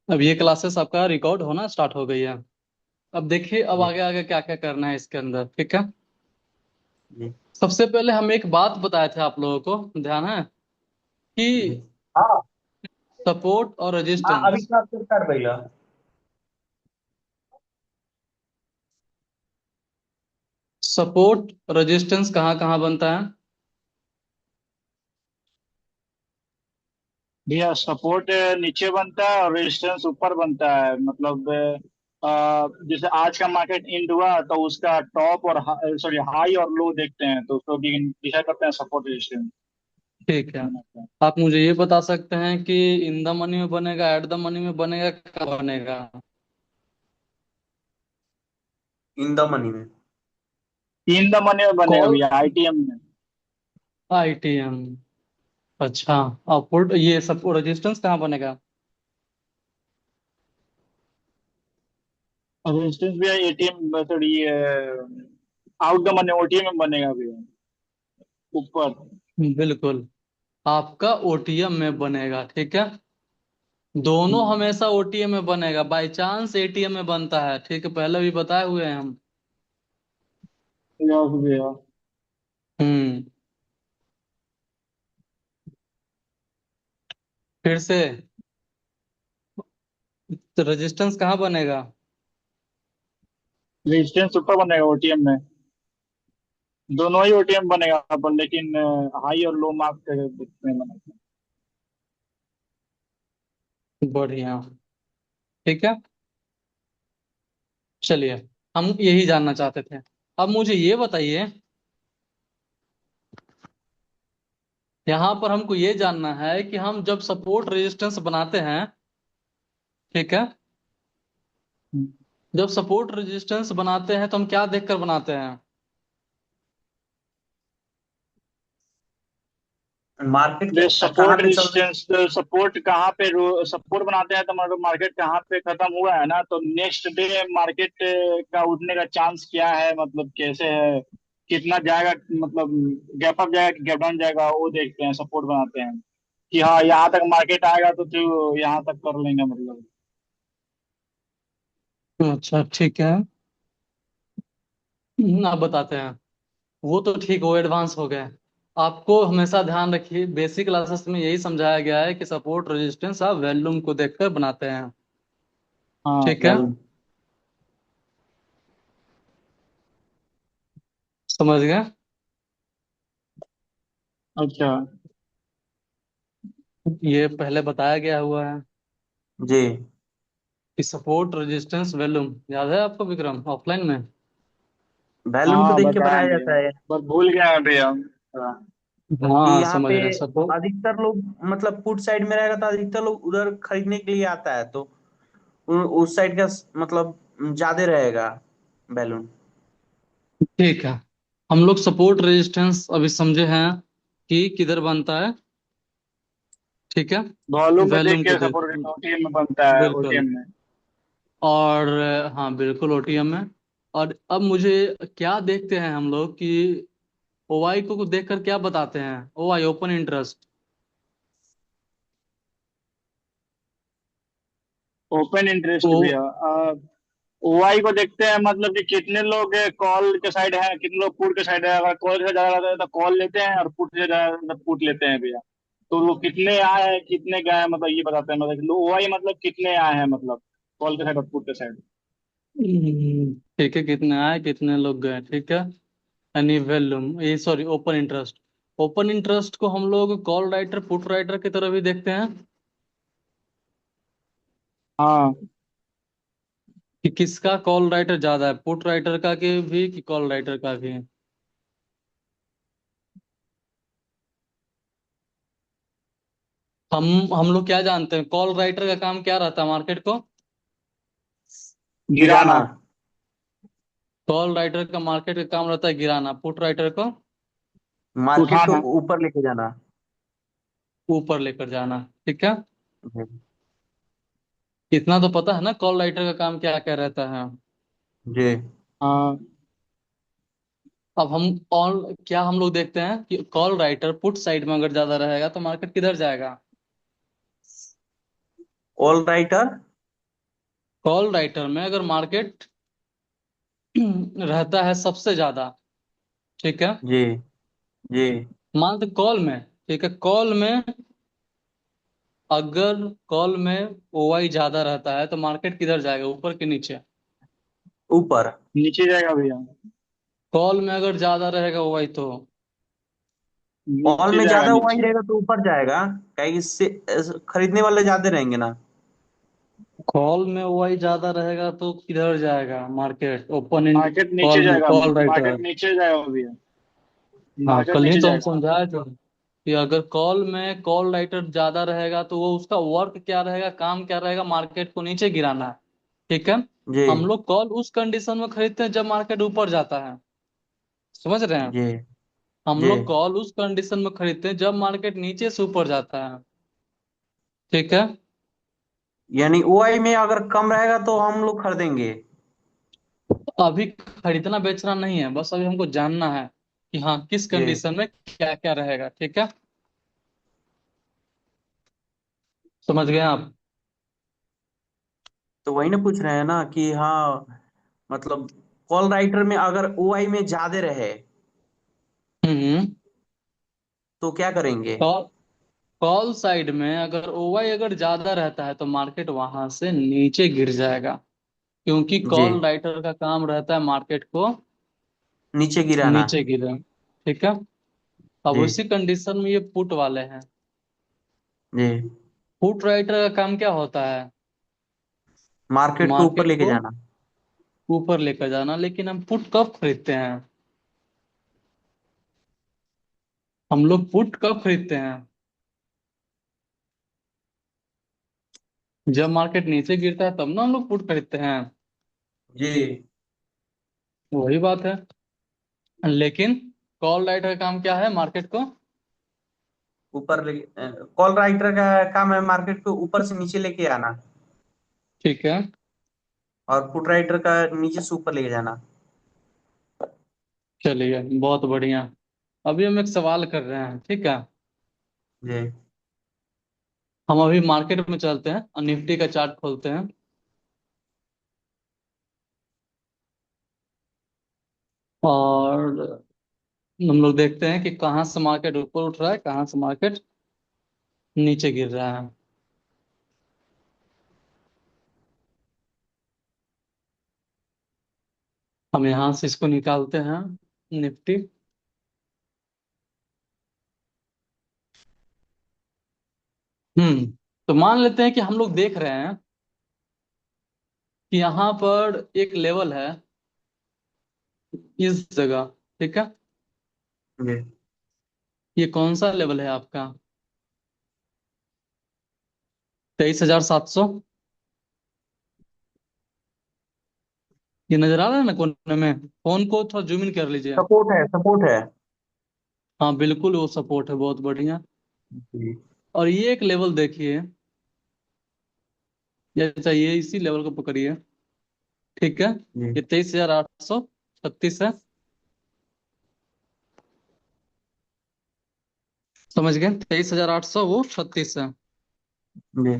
अब ये क्लासेस आपका रिकॉर्ड होना स्टार्ट हो गई है। अब देखिए, अब जी। आगे आगे क्या क्या करना है इसके अंदर, ठीक है। जी। सबसे पहले हम एक बात बताए थे आप लोगों को, ध्यान है जी। कि हाँ। सपोर्ट और हाँ, अभी रेजिस्टेंस। क्लास कर रही है। सपोर्ट रेजिस्टेंस कहाँ कहाँ बनता है? भैया सपोर्ट नीचे बनता है और रेजिस्टेंस ऊपर बनता है। मतलब जैसे आज का मार्केट एंड हुआ तो उसका टॉप और सॉरी हाई और लो देखते हैं, तो उसको डिसाइड करते हैं सपोर्ट रेजिस्टेंस ठीक है। बनाते हैं। आप मुझे ये बता सकते हैं कि इन द मनी में बनेगा, एट द मनी में बनेगा, कब बनेगा? इन द मनी में। तीन द मनी में बनेगा कॉल, भैया, आईटीएम में। आईटीएम। अच्छा। और पुट, ये सपोर्ट रेजिस्टेंस कहाँ बनेगा? और रेजिस्टेंस भैया ATM sorry out the money OTM में बनेगा भैया, ऊपर। बिल्कुल, आपका ओटीएम में बनेगा, ठीक है। दोनों हम्म, हमेशा ओटीएम में बनेगा, बाई चांस एटीएम में बनता है, ठीक है, पहले भी बताए हुए हैं हम। भैया हम्म। फिर से, तो रेजिस्टेंस कहाँ बनेगा? रेजिस्टेंस ऊपर बनेगा ओटीएम में। दोनों ही ओटीएम बनेगा पर लेकिन हाई और लो मार्क के देखते हैं बनेगा। बढ़िया, ठीक है। चलिए, हम यही जानना चाहते थे। अब मुझे ये बताइए, यहाँ पर हमको ये जानना है कि हम जब सपोर्ट रेजिस्टेंस बनाते हैं, ठीक है, जब सपोर्ट रेजिस्टेंस बनाते हैं तो हम क्या देखकर बनाते हैं? मार्केट ये कहाँ सपोर्ट पे चल रही रेजिस्टेंस, सपोर्ट कहाँ पे सपोर्ट बनाते हैं तो मतलब मार्केट कहाँ पे खत्म हुआ है ना, तो नेक्स्ट डे मार्केट का उठने का चांस क्या है, मतलब कैसे है, कितना जाएगा, मतलब गैप अप जाएगा कि गैप डाउन जाएगा, वो देखते हैं, सपोर्ट बनाते हैं कि हाँ यहाँ तक मार्केट आएगा तो यहाँ तक कर लेंगे मतलब। अच्छा, ठीक है। आप बताते हैं। वो तो ठीक, वो एडवांस हो गए। आपको हमेशा ध्यान रखिए, बेसिक क्लासेस में यही समझाया गया है कि सपोर्ट रेजिस्टेंस आप वॉल्यूम को देखकर बनाते हैं, हाँ ठीक है। वेल। समझ गए? अच्छा। ये पहले बताया गया हुआ है जी। कि सपोर्ट रेजिस्टेंस वॉल्यूम, याद है आपको विक्रम, ऑफलाइन में? वैल्यूम को हाँ देख के बताया बनाया भैया, जाता है। बस भूल गया है भैया हाँ। कि हाँ, यहाँ समझ पे रहे हैं सपोर्ट। अधिकतर लोग मतलब पुट साइड में रहेगा तो अधिकतर लोग उधर खरीदने के लिए आता है, तो उस साइड का मतलब ज्यादा रहेगा बैलून। ठीक है, हम लोग सपोर्ट रेजिस्टेंस अभी समझे हैं कि किधर बनता है, ठीक है। वॉल्यूम को देख वॉल्यूम को के देख, सपोर्ट ओटीएम में बनता है, बिल्कुल। ओटीएम में। और हाँ, बिल्कुल ओटीएम में। और अब मुझे क्या देखते हैं हम लोग कि ओआई को देखकर क्या बताते हैं? OI, open interest. ओपन ओ, इंटरेस्ट भी है। ओआई को देखते हैं मतलब कि कितने लोग कॉल के साइड हैं, कितने लोग पुट के साइड है। अगर कॉल से ज्यादा रहता है तो कॉल लेते हैं, और पुट से ज्यादा तो पुट लेते हैं भैया। तो वो कितने आए हैं कितने गए हैं मतलब ये बताते हैं, मतलब ओआई मतलब कितने आए हैं, मतलब कॉल के साइड और पुट के साइड। ठीक है, कितने आए कितने लोग गए, ठीक है। यानी वॉल्यूम, ये sorry, open interest. Open interest को हम लोग कॉल राइटर पुट राइटर की तरह भी देखते हैं हाँ कि किसका कॉल राइटर ज्यादा है, पुट राइटर का के भी कि कॉल राइटर का भी। हम लोग क्या जानते हैं, कॉल राइटर का काम क्या रहता है मार्केट को? गिराना। गिराना। कॉल राइटर का मार्केट का काम रहता है गिराना, पुट राइटर को मार्केट को उठाना। ऊपर लेके जाना। ऊपर लेकर जाना, ठीक है। जी। इतना तो पता है ना, कॉल राइटर का काम क्या क्या रहता है। जी। हाँ अब हम ऑल क्या हम लोग देखते हैं कि कॉल राइटर पुट साइड में अगर ज्यादा रहेगा तो मार्केट किधर जाएगा? All writer. कॉल राइटर में अगर मार्केट रहता है सबसे ज्यादा, ठीक है, जी जी मान लो कॉल में, ठीक है, कॉल में अगर कॉल में ओआई ज्यादा रहता है तो मार्केट किधर जाएगा, ऊपर के नीचे? ऊपर। नीचे जाएगा भैया। कॉल में अगर ज्यादा रहेगा ओआई तो कॉल नीचे में जाएगा ज्यादा हुआ ही नीचे। रहेगा तो ऊपर जाएगा, क्या इससे खरीदने वाले ज्यादा रहेंगे ना। कॉल में ओआई ज्यादा रहेगा तो किधर जाएगा मार्केट, ओपन इन मार्केट नीचे कॉल में जाएगा। Call market writer. नीचे जाएगा भैया। हाँ, मार्केट कल ही नीचे तो हम जाएगा। समझाए थे कि अगर कॉल में कॉल राइटर ज्यादा रहेगा तो वो उसका वर्क क्या रहेगा, काम क्या रहेगा, मार्केट को नीचे गिराना है, ठीक है। जी हम लोग कॉल उस कंडीशन में खरीदते हैं जब मार्केट ऊपर जाता है, समझ रहे हैं? जी हम जी। लोग कॉल उस कंडीशन में खरीदते हैं जब मार्केट नीचे से ऊपर जाता है, ठीक है। यानी ओआई में अगर कम रहेगा तो हम लोग खरीदेंगे। अभी खरीदना बेचना नहीं है, बस अभी हमको जानना है कि हाँ किस जी। कंडीशन में क्या क्या रहेगा, ठीक है। समझ गए आप? तो वही ना पूछ रहे हैं ना कि हाँ, मतलब कॉल राइटर में अगर ओआई में ज्यादा रहे हम्म। तो क्या करेंगे। कॉल कॉल साइड में अगर ओवाई अगर ज्यादा रहता है तो मार्केट वहां से नीचे गिर जाएगा, क्योंकि जी। कॉल राइटर का काम रहता है मार्केट को नीचे गिराना। नीचे गिरे, ठीक है। अब जी उसी कंडीशन में ये पुट वाले हैं। जी। पुट राइटर का काम क्या होता है? मार्केट को ऊपर मार्केट लेके को जाना। ऊपर लेकर जाना, लेकिन हम पुट कब खरीदते हैं? हम लोग पुट कब खरीदते हैं? जब मार्केट नीचे गिरता है तब ना हम लोग पुट खरीदते हैं। जी। वही बात है। लेकिन कॉल राइटर का काम क्या है, मार्केट को? ऊपर लेके, कॉल राइटर का काम है मार्केट को ऊपर से नीचे लेके आना। ठीक है, और पुट राइटर का नीचे से ऊपर लेके जाना। चलिए बहुत बढ़िया। अभी हम एक सवाल कर रहे हैं, ठीक है। जी हम अभी मार्केट में चलते हैं और निफ्टी का चार्ट खोलते हैं, और हम लोग देखते हैं कि कहाँ से मार्केट ऊपर उठ रहा है, कहाँ से मार्केट नीचे गिर रहा है। हम यहाँ से इसको निकालते हैं, निफ्टी। तो मान लेते हैं कि हम लोग देख रहे हैं कि यहाँ पर एक लेवल है इस जगह, ठीक है। जी। ये कौन सा लेवल है आपका? 23,700। ये नजर आ रहा है ना कोने में? फोन को थोड़ा जूम इन कर लीजिए। सपोर्ट है, सपोर्ट है। हाँ बिल्कुल, वो सपोर्ट है, बहुत बढ़िया। जी और ये एक लेवल देखिए, या चाहिए इसी लेवल को पकड़िए, ठीक है। जी ये 23,836 है, समझ गए? 23,800 वो 36 है। जी।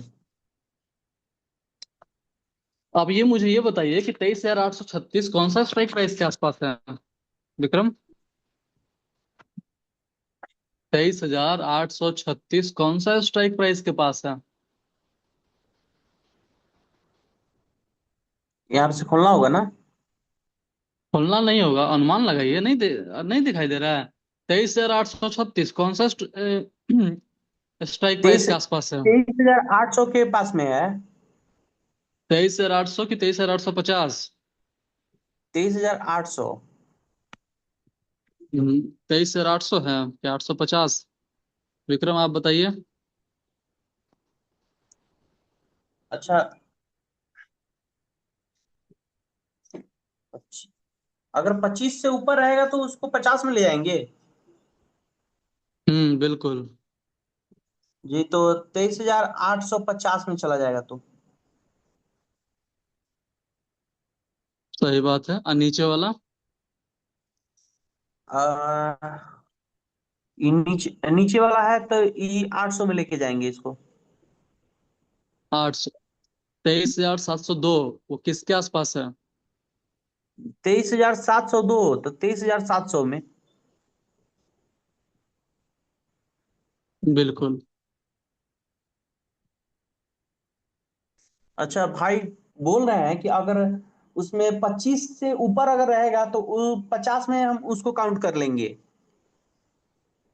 अब ये मुझे ये बताइए कि 23,836 कौन सा स्ट्राइक प्राइस के आसपास है, विक्रम? 23,836 कौन सा स्ट्राइक प्राइस के पास है? यहाँ से खोलना होगा ना। खोलना नहीं होगा, अनुमान लगाइए, नहीं दिखाई दे रहा है? 23,836 कौन सा स्ट्राइक प्राइस तेईस के आसपास है? 23,800 के पास में है। 23,800 की 23,850? 23,800। 23,800 है क्या 850? विक्रम आप बताइए। अच्छा। अगर 25 से ऊपर रहेगा तो उसको 50 में ले जाएंगे। बिल्कुल जी, तो 23,850 में चला जाएगा तो। सही बात है। और नीचे वाला? आ, ये नीचे नीचे वाला है तो ये 800 में लेके जाएंगे इसको। 800? 23,702 वो किसके आसपास है? 23,702, तो 23,700 में। बिल्कुल। अच्छा भाई, बोल रहे हैं कि अगर उसमें 25 से ऊपर अगर रहेगा तो 50 में हम उसको काउंट कर लेंगे।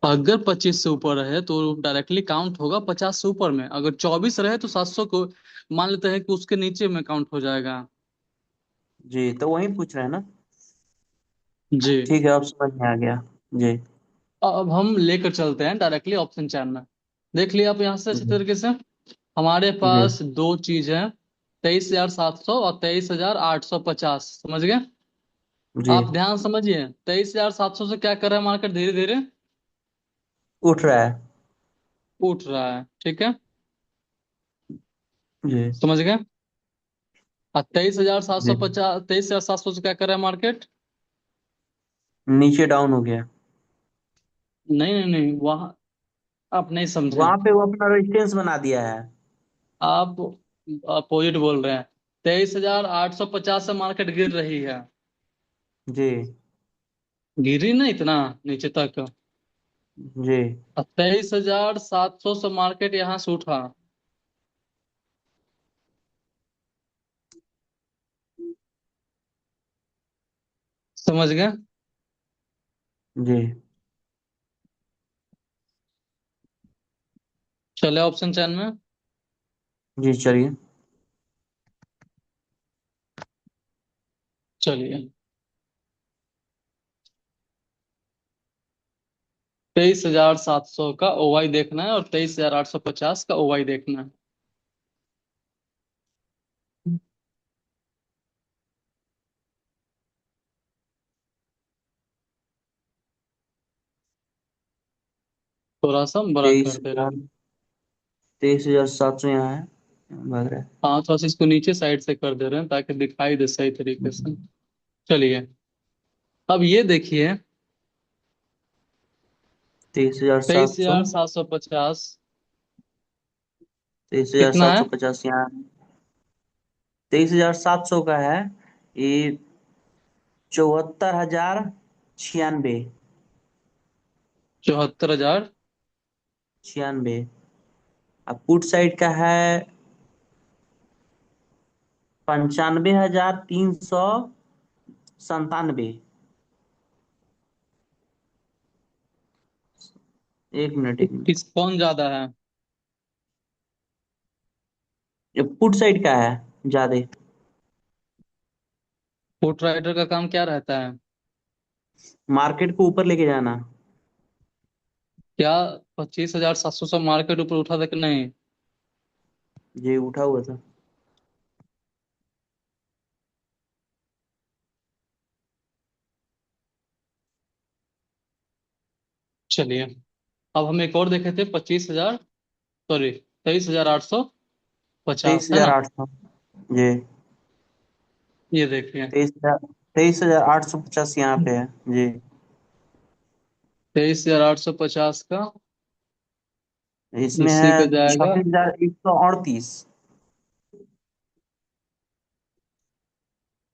अगर 25 से ऊपर है तो डायरेक्टली काउंट होगा 50 से ऊपर में, अगर 24 रहे तो 700 को मान लेते हैं कि उसके नीचे में काउंट हो जाएगा। जी, तो वही पूछ रहे हैं ना। जी। ठीक है, अब समझ में आ गया। जी। अब हम लेकर चलते हैं डायरेक्टली ऑप्शन 4 में। देख लिया आप यहाँ से अच्छे जी। तरीके से। हमारे जी। पास दो चीज है, 23,700 और 23,850, समझ गए? जी। आप ध्यान समझिए, 23,700 से क्या कर रहा है मार्केट, धीरे धीरे उठ रहा है। उठ रहा है, ठीक है। जी। समझ गए? और तेईस हजार सात जी। सौ पचास 23,700 से क्या कर रहा है मार्केट? नीचे डाउन हो गया। नहीं नहीं नहीं, वहां आप नहीं समझे। वहां पे वो अपना रेजिस्टेंस बना दिया है। आप अपोजिट बोल रहे हैं। 23,850 से मार्केट गिर रही है। जी। गिरी ना इतना नीचे तक। जी। 23,700 से मार्केट यहाँ से उठा। समझ गए? जी। चले ऑप्शन चैन में। जी, चलिए। चलिए, 23,700 का ओवाई देखना है और 23,850 का ओवाई देखना है। थोड़ा सा हम बड़ा तेईस कर दे रहे हजार हैं। 23,700 यहाँ है, भाग रहा है। हाँ, थोड़ा सा इसको नीचे साइड से कर दे रहे हैं ताकि दिखाई दे सही तरीके से। चलिए, अब ये देखिए। 23,700। 23,750 तेईस हजार कितना सात है? सौ पचास यहाँ। 23,700 का है ये। 74,096। 74,000। 96। अब पुट साइड का है 95,397। एक मिनट, एक मिनट। किस कौन ज्यादा है? ये पुट साइड का है ज्यादा। फुट राइडर का काम क्या रहता है? मार्केट को ऊपर लेके जाना। क्या 25,700 से मार्केट ऊपर उठा था कि नहीं? ये उठा हुआ था। चलिए, अब हम एक और देखे थे 25,000, सॉरी 23,850, तेईस है हजार ना? आठ सौ जी। ये देखिए। 23,850 यहाँ पे है। जी। 23,850 का इसमें इसी है का जाएगा। 36,138।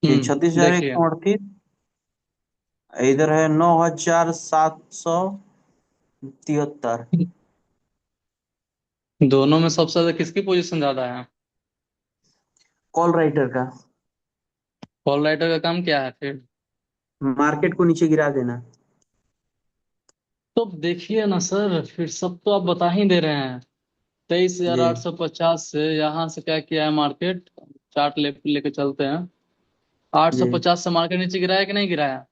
जी, 36,138। देखिए, इधर है 9,773। दोनों में सबसे ज्यादा किसकी पोजीशन ज्यादा है? कॉल राइटर का। कॉल राइटर का काम क्या है फिर? मार्केट को नीचे गिरा देना। तो देखिए ना सर, फिर सब तो आप बता ही दे रहे हैं। तेईस हजार जी। आठ सौ पचास से यहाँ से क्या किया है मार्केट? चार्ट लेके चलते हैं। आठ जी। सौ पचास से मार्केट नीचे गिराया कि नहीं गिराया?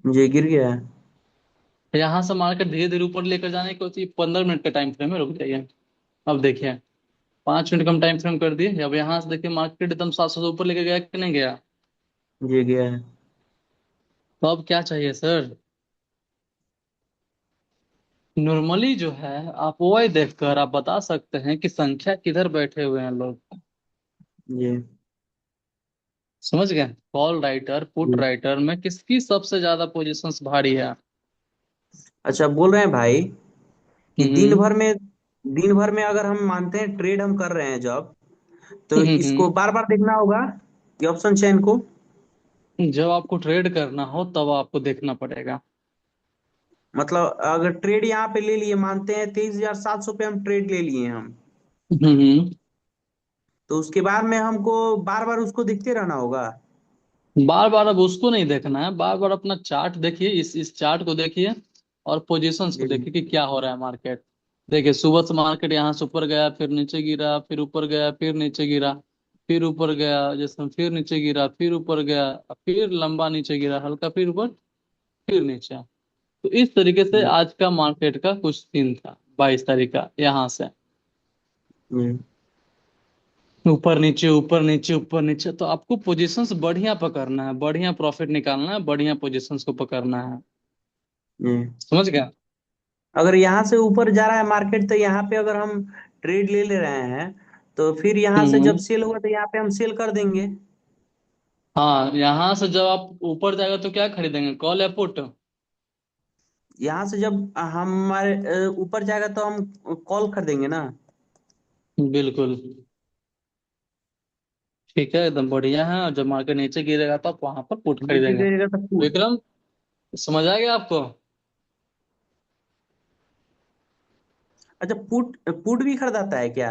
जी, गिर गया है। यहाँ से मार्केट धीरे धीरे ऊपर लेकर जाने को 15 मिनट का टाइम फ्रेम है, रुक जाइए। अब देखिए, 5 मिनट कम टाइम फ्रेम कर दिए। अब यहाँ से देखिए मार्केट एकदम 700 से ऊपर लेके गया कि नहीं गया? जी, गया है। तो अब क्या चाहिए सर? नॉर्मली जो है, आप वो देखकर आप बता सकते हैं कि संख्या किधर बैठे हुए हैं लोग। जी। समझ गए? कॉल राइटर पुट जी। राइटर में किसकी सबसे ज्यादा पोजीशंस भारी है? अच्छा, बोल रहे हैं भाई कि दिन हम्म। भर में, दिन भर में अगर हम मानते हैं ट्रेड हम कर रहे हैं जब, तो इसको बार बार देखना होगा, ये ऑप्शन चेन को। जब आपको ट्रेड करना हो तब आपको देखना पड़ेगा। मतलब अगर ट्रेड यहाँ पे ले लिए, मानते हैं 23,700 पे हम ट्रेड ले लिए हम, हम्म। तो उसके बाद में हमको बार बार उसको देखते रहना होगा। बार बार अब उसको नहीं देखना है, बार बार अपना चार्ट देखिए, इस चार्ट को देखिए और पोजीशंस को जी देखिए कि क्या हो रहा है मार्केट। देखिए सुबह से मार्केट यहाँ से ऊपर गया, फिर नीचे गिरा, फिर ऊपर गया, फिर नीचे गिरा, फिर ऊपर गया, जैसे फिर नीचे गिरा, फिर ऊपर गया, फिर लंबा नीचे गिरा, हल्का फिर ऊपर, फिर नीचे। तो इस तरीके से जी आज का मार्केट का कुछ सीन था, 22 तारीख का, यहाँ से जी ऊपर नीचे ऊपर नीचे ऊपर नीचे। तो आपको पोजीशंस बढ़िया पकड़ना है, बढ़िया प्रॉफिट निकालना है, बढ़िया पोजीशंस को पकड़ना है। जी। समझ गया? अगर यहाँ से ऊपर जा रहा है मार्केट, तो यहाँ पे अगर हम ट्रेड ले ले रहे हैं, तो फिर यहाँ से जब हम्म। सेल होगा तो यहाँ पे हम सेल कर देंगे। हाँ, यहाँ से जब आप ऊपर जाएगा तो क्या खरीदेंगे, कॉल या पुट? यहाँ से जब हमारे ऊपर जाएगा तो हम कॉल खरीदेंगे ना। बिल्कुल। ठीक है, एकदम बढ़िया है। और जब मार्केट नीचे गिरेगा तो आप वहां पर पुट नीचे खरीदेंगे। गिरेगा तो पुट। विक्रम, समझ आ गया आपको? अच्छा, पुट पुट भी खरीदाता है क्या?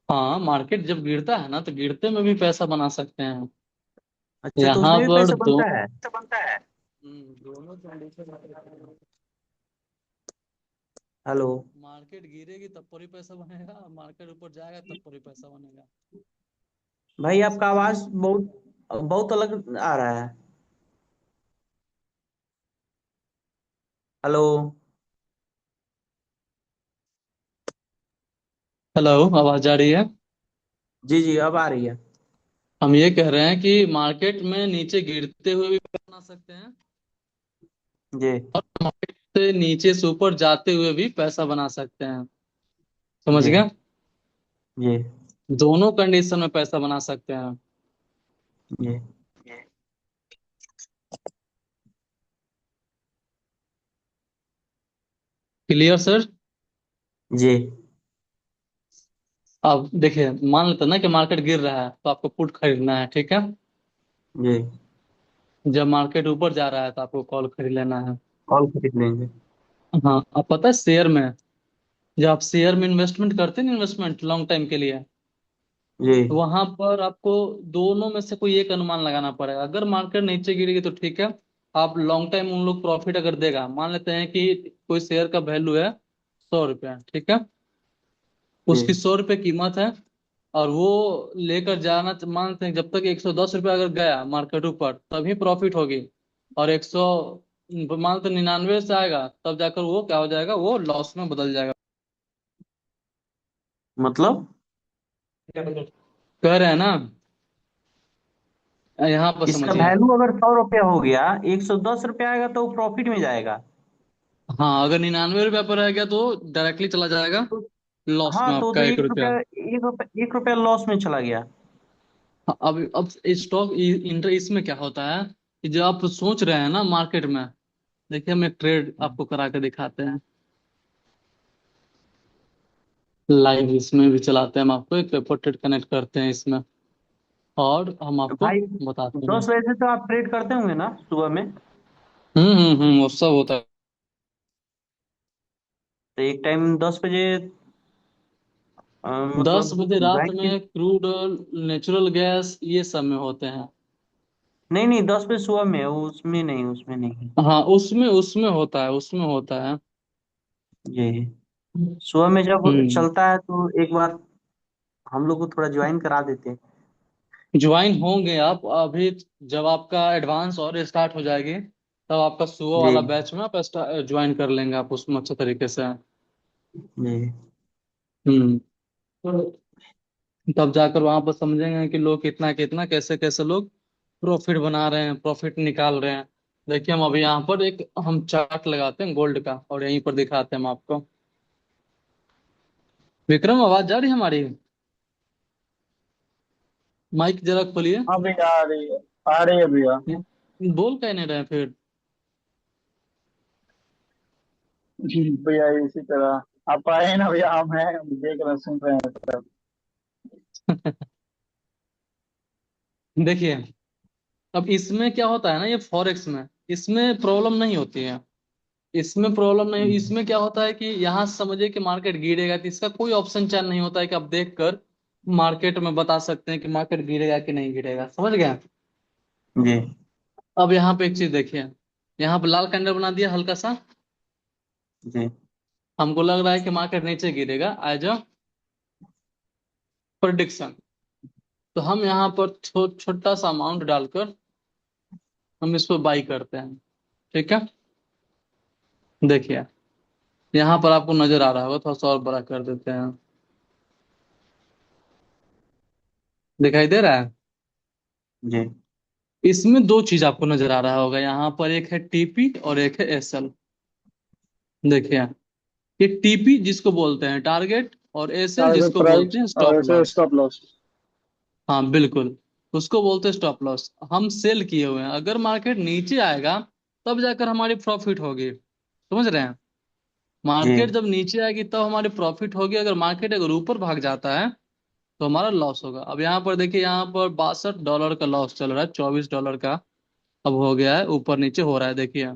हाँ, मार्केट जब गिरता है ना तो गिरते में भी पैसा बना सकते हैं। अच्छा, तो यहाँ उसमें भी पर पैसा दो। बनता है। दोनों कंडीशन। हेलो। मार्केट गिरेगी तब पर ही पैसा बनेगा, मार्केट ऊपर जाएगा तब पर ही पैसा बनेगा। भाई आपका समझ गए? आवाज बहुत बहुत अलग आ रहा है। हेलो। हेलो, आवाज आ रही है? जी जी, अब आ रही है। हम ये कह रहे हैं कि मार्केट में नीचे गिरते हुए भी पैसा बना सकते हैं, जी मार्केट से नीचे से ऊपर जाते हुए भी पैसा बना सकते हैं। समझ जी गया? जी दोनों कंडीशन में पैसा बना सकते हैं। जी क्लियर सर? जी अब देखिए, मान लेते हैं ना कि मार्केट गिर रहा है तो आपको पुट खरीदना है, ठीक है। जी। जब मार्केट ऊपर जा रहा है तो आपको कॉल खरीद लेना है। कॉल खरीद लेंगे। हाँ, अब पता है शेयर में, जब आप शेयर में इन्वेस्टमेंट करते हैं ना, इन्वेस्टमेंट लॉन्ग टाइम के लिए, जी तो वहां पर आपको दोनों में से कोई एक अनुमान लगाना पड़ेगा। अगर मार्केट नीचे गिरेगी तो ठीक है, आप लॉन्ग टाइम उन लोग प्रॉफिट अगर देगा, मान लेते हैं कि कोई शेयर का वैल्यू है 100 रुपया, ठीक है, जी। उसकी 100 रुपये कीमत है, और वो लेकर जाना मानते हैं जब तक 110 रुपया अगर गया मार्केट ऊपर तभी प्रॉफिट होगी, और 100 मानते 99 से आएगा तब जाकर वो क्या हो जाएगा, वो लॉस में बदल जाएगा। मतलब कह रहे हैं ना, यहाँ पर इसका समझिए। वैल्यू अगर 100 रुपया हो गया, 110 रुपया आएगा तो वो प्रॉफिट में जाएगा। हाँ, अगर 99 रुपया पर रह गया तो डायरेक्टली चला जाएगा तो लॉस में, हाँ, तो आपका एक एक रुपया रुपया, 1 रुपया लॉस में चला गया। हाँ, अब स्टॉक इंटर इसमें क्या होता है कि जो आप सोच रहे हैं ना मार्केट में, देखिए हम एक ट्रेड आपको करा के दिखाते हैं, लाइव इसमें भी चलाते हैं, हम आपको एक पेपर ट्रेड कनेक्ट करते हैं इसमें, और हम आपको भाई बताते हैं। 10 बजे से तो आप ट्रेड करते होंगे ना सुबह में? वो सब होता है। तो एक टाइम 10 बजे, दस मतलब बजे रात बैंक की। में क्रूड ऑयल, नेचुरल गैस, ये सब में होते हैं। नहीं नहीं, 10 बजे सुबह में, उसमें नहीं, उसमें नहीं। हाँ, उसमें उसमें होता है, उसमें होता है। जी। सुबह में जब हम्म। चलता है तो एक बार हम लोग को थोड़ा ज्वाइन करा देते हैं। ज्वाइन होंगे आप अभी, जब आपका एडवांस और स्टार्ट हो जाएगी तब आपका सुबह जी वाला बैच में आप ज्वाइन कर लेंगे आप उसमें अच्छे तरीके से। जी। हम्म। तब जाकर वहां पर समझेंगे कि लोग कितना कितना कैसे कैसे लोग प्रॉफिट बना रहे हैं, प्रॉफिट निकाल रहे हैं। देखिए हम अभी यहाँ पर एक हम चार्ट लगाते हैं गोल्ड का और यहीं पर दिखाते हैं हम आपको। विक्रम, आवाज जा रही है हमारी? माइक जरा खोलिए। हाँ भैया आ रही है, आ रही है भैया। बोल कह नहीं रहे फिर? भैया इसी तरह आप आए ना भैया, हम हैं, हम देख रहे हैं, सुन रहे हैं सब। देखिए, अब इसमें क्या होता है ना, ये फॉरेक्स में इसमें प्रॉब्लम नहीं होती है। इसमें प्रॉब्लम नहीं, इसमें क्या होता है कि यहाँ समझिए कि मार्केट गिरेगा, तो इसका कोई ऑप्शन चैन नहीं होता है कि आप देख कर मार्केट में बता सकते हैं कि मार्केट गिरेगा कि नहीं गिरेगा, समझ गए। जी अब यहाँ पे एक चीज देखिए, यहाँ पे लाल कैंडल बना दिया हल्का सा। जी हमको लग रहा है कि मार्केट नीचे गिरेगा एज अ प्रोडिक्शन। तो हम यहाँ पर छोटा सा अमाउंट डालकर हम इसको बाई करते हैं। ठीक है, देखिए यहाँ पर आपको नजर आ रहा होगा, थोड़ा सा और बड़ा कर देते हैं। दिखाई दे रहा है। जी इसमें दो चीज आपको नजर आ रहा होगा, यहाँ पर एक है टीपी और एक है एसएल। देखिए, ये टीपी जिसको बोलते हैं टारगेट, और एसएल टारगेट जिसको प्राइस बोलते हैं और स्टॉप ऐसे लॉस। Stop loss. हाँ बिल्कुल, उसको बोलते हैं स्टॉप लॉस। हम सेल किए हुए हैं, अगर मार्केट नीचे आएगा तब जाकर हमारी प्रॉफिट होगी, समझ रहे हैं। जी मार्केट जब नीचे आएगी तब हमारी प्रॉफिट होगी, अगर मार्केट अगर ऊपर भाग जाता है तो हमारा लॉस होगा। अब यहाँ पर देखिए, यहाँ पर $62 का लॉस चल रहा है, $24 का अब हो गया है, ऊपर नीचे हो रहा है। देखिए,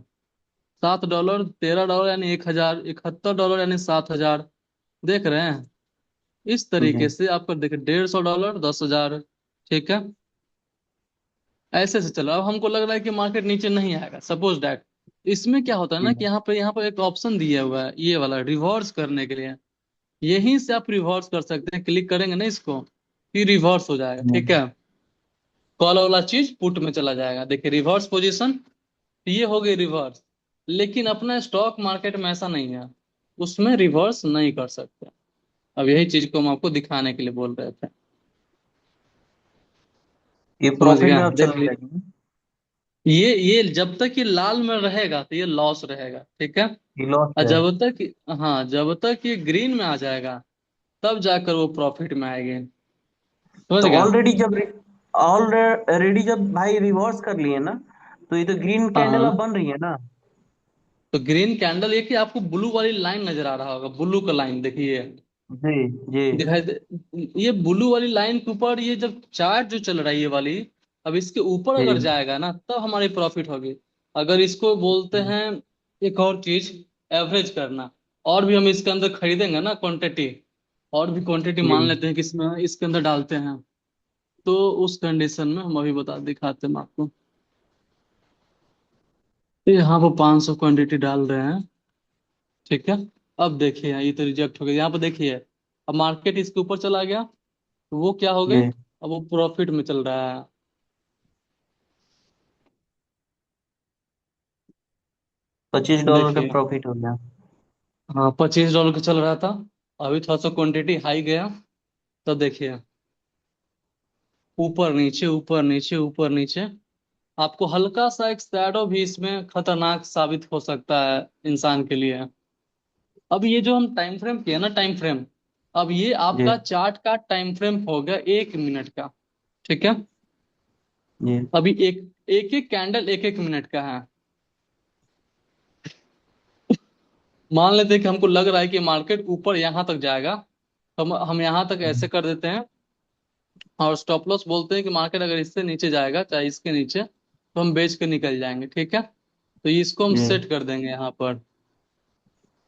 $7, $13 यानी 1,000, $71 यानी 7,000। देख रहे हैं, इस जी तरीके से आपको देखिए, $150, 10,000। ठीक है, ऐसे से चल रहा है। अब हमको लग रहा है कि मार्केट नीचे नहीं आएगा, सपोज दैट। इसमें क्या होता है जी ना कि यहाँ पे एक ऑप्शन दिया हुआ है, ये वाला रिवर्स करने के लिए। यहीं से आप रिवर्स कर सकते हैं, क्लिक करेंगे ना इसको, फिर रिवर्स हो जाएगा। जी ठीक है, कॉल वाला चीज पुट में चला जाएगा। देखिए रिवर्स पोजीशन, ये हो गई रिवर्स। लेकिन अपना स्टॉक मार्केट में ऐसा नहीं है, उसमें रिवर्स नहीं कर सकते। अब यही चीज को हम आपको दिखाने के लिए बोल रहे थे। ये समझ प्रॉफिट गया, में अब देख चला लीजिए। जाएगा। ये जब तक ये लाल में रहेगा तो ये लॉस रहेगा। ठीक है, ये लॉस और है। हाँ, जब तक ये ग्रीन में आ जाएगा तब जाकर वो प्रॉफिट में आएंगे, समझ तो गया। ऑलरेडी जब भाई रिवर्स कर लिए ना, तो ये तो ग्रीन हाँ कैंडल अब हाँ, बन रही है ना। तो ग्रीन कैंडल, ये कि आपको ब्लू वाली लाइन नजर आ रहा होगा, ब्लू का लाइन देखिए, जी जी दिखाई दे। ये ब्लू वाली लाइन के ऊपर ये जब चार्ट जो चल रहा है ये वाली, अब इसके ऊपर जी अगर जाएगा ना तब हमारी प्रॉफिट होगी। अगर इसको बोलते हैं एक और चीज, एवरेज करना। और भी हम इसके अंदर खरीदेंगे ना क्वांटिटी, और भी क्वांटिटी जी मान लेते हैं कि इसमें इसके अंदर डालते हैं, तो उस कंडीशन में हम अभी बता दिखाते हैं आपको। तो यहाँ पर 500 क्वांटिटी डाल रहे हैं। ठीक है, अब देखिए ये तो रिजेक्ट हो गया। यहाँ पर देखिए, अब मार्केट इसके ऊपर चला गया तो वो क्या हो गई, जी अब वो प्रॉफिट में चल रहा है। $25 का देखिए, प्रॉफिट हो गया। हाँ $25 का चल रहा था, अभी थोड़ा सा क्वांटिटी हाई गया, तो देखिए ऊपर नीचे ऊपर नीचे ऊपर नीचे। आपको हल्का सा एक शैडो भी इसमें खतरनाक साबित हो सकता है इंसान के लिए। अब ये जो हम टाइम फ्रेम किया ना, टाइम फ्रेम, अब ये जी आपका चार्ट का टाइम फ्रेम हो गया 1 मिनट का। ठीक है, जी अभी एक एक एक कैंडल 1 1 मिनट का है। मान लेते हैं कि हमको लग रहा है कि मार्केट ऊपर यहाँ तक जाएगा, तो हम यहाँ तक ऐसे कर देते हैं, और स्टॉप लॉस बोलते हैं कि मार्केट अगर इससे नीचे जाएगा, चाहे इसके नीचे, तो हम बेच के निकल जाएंगे। ठीक है, तो इसको हम जी सेट कर देंगे यहाँ पर,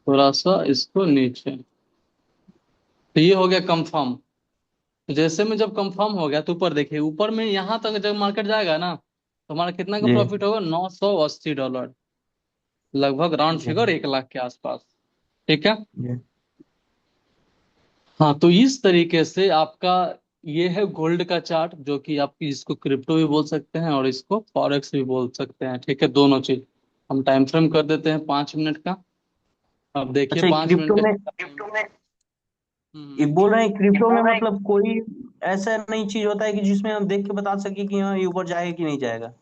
थोड़ा सा इसको नीचे। तो ये हो गया कंफर्म। तो जैसे में जब कंफर्म हो गया तो ऊपर देखिए, ऊपर में यहाँ तक जब मार्केट जाएगा ना तो हमारा कितना का जी प्रॉफिट होगा, $980, लगभग राउंड जी फिगर 1 लाख के आसपास। ठीक है, जी हाँ, तो इस तरीके से आपका ये है गोल्ड का चार्ट, जो कि आप इसको क्रिप्टो भी बोल सकते हैं और इसको फॉरेक्स भी बोल सकते हैं। ठीक है, दोनों चीज। हम टाइम फ्रेम कर देते हैं 5 मिनट का। अब देखिए अच्छा, ये 5 मिनट क्रिप्टो में का। ये हम्म। बोल रहे हैं क्रिप्टो में मतलब कोई ऐसा नई चीज होता है कि जिसमें हम देख के बता सके कि हाँ ये ऊपर जाएगा कि नहीं जाएगा।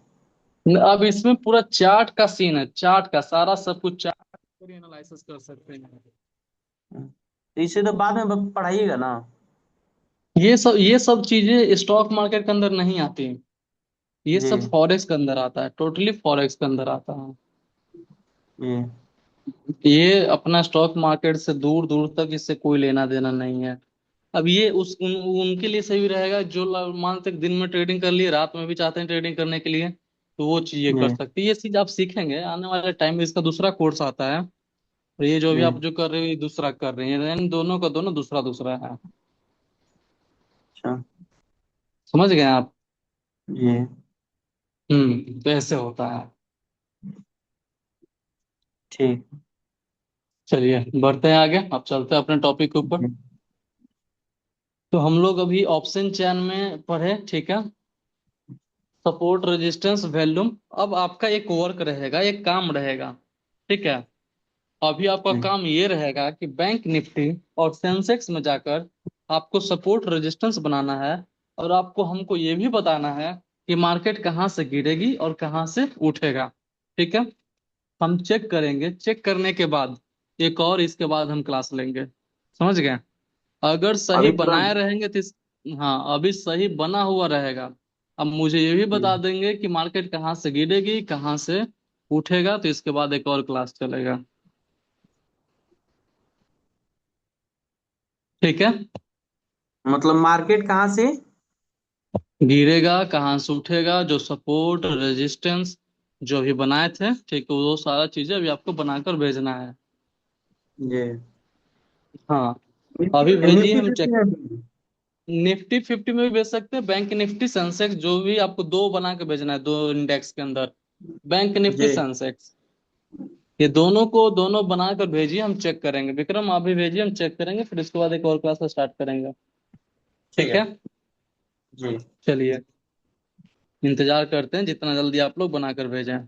अब इसमें पूरा चार्ट का सीन है, चार्ट का सारा सब कुछ चार्ट एनालिसिस कर सकते हैं। तो इसे तो बाद में पढ़ाइएगा ना। ये सब चीजें स्टॉक मार्केट के अंदर नहीं आती, ये जी सब फॉरेक्स के अंदर आता है, टोटली फॉरेक्स के अंदर आता है। जी ये अपना स्टॉक मार्केट से दूर दूर तक इससे कोई लेना देना नहीं है। अब ये उनके लिए सही रहेगा जो मान तक दिन में ट्रेडिंग कर लिए, रात में भी चाहते हैं ट्रेडिंग करने के लिए, तो वो चीज ये कर जी सकते हैं। ये चीज आप सीखेंगे आने वाले टाइम में, इसका दूसरा कोर्स आता है। और ये जो भी आप जी। जो कर रहे हो ये दूसरा कर रहे हैं, इन दोनों का दोनों दूसरा दूसरा है। अच्छा। समझ गए आप? जी। तो ऐसे होता है। ठीक। चलिए बढ़ते हैं आगे, अब चलते हैं अपने टॉपिक के ऊपर। जी। तो हम लोग अभी ऑप्शन चैन में पढ़े, ठीक है। Support, resistance, volume. अब आपका एक वर्क रहेगा, एक काम रहेगा, ठीक है। अभी आपका जी। काम ये रहेगा कि बैंक निफ्टी और सेंसेक्स में जाकर आपको सपोर्ट रेजिस्टेंस बनाना है। और आपको हमको ये भी बताना है कि मार्केट कहाँ से गिरेगी और कहाँ से उठेगा, ठीक है। हम चेक करेंगे, चेक करने के बाद एक और इसके बाद हम क्लास लेंगे। समझ गए? अगर सही अभी बनाए तुरंत। रहेंगे तो हाँ, अभी सही बना हुआ रहेगा। अब मुझे ये भी जी। बता देंगे कि मार्केट कहाँ से गिरेगी कहाँ से उठेगा, तो इसके बाद एक और क्लास चलेगा, ठीक है। मतलब मार्केट कहाँ से? गिरेगा कहाँ से उठेगा, जो सपोर्ट रेजिस्टेंस जो भी बनाए थे, ठीक है, वो सारा चीजें अभी आपको बनाकर भेजना है। जी। हाँ, निफ्टी अभी भेजिए, निफ्टी हम चेक। 50 में भी? निफ्टी 50 में भी भेज सकते हैं, बैंक निफ्टी सेंसेक्स जो भी आपको दो बना के भेजना है, दो इंडेक्स के अंदर, बैंक निफ्टी जी। सेंसेक्स, ये दोनों को दोनों बनाकर भेजिए, हम चेक करेंगे। विक्रम आप भी भेजिए, हम चेक करेंगे, फिर इसके बाद एक और क्लास स्टार्ट करेंगे, ठीक ठीक है। है। जी। चलिए, इंतजार करते हैं जितना जल्दी आप लोग बनाकर भेजें।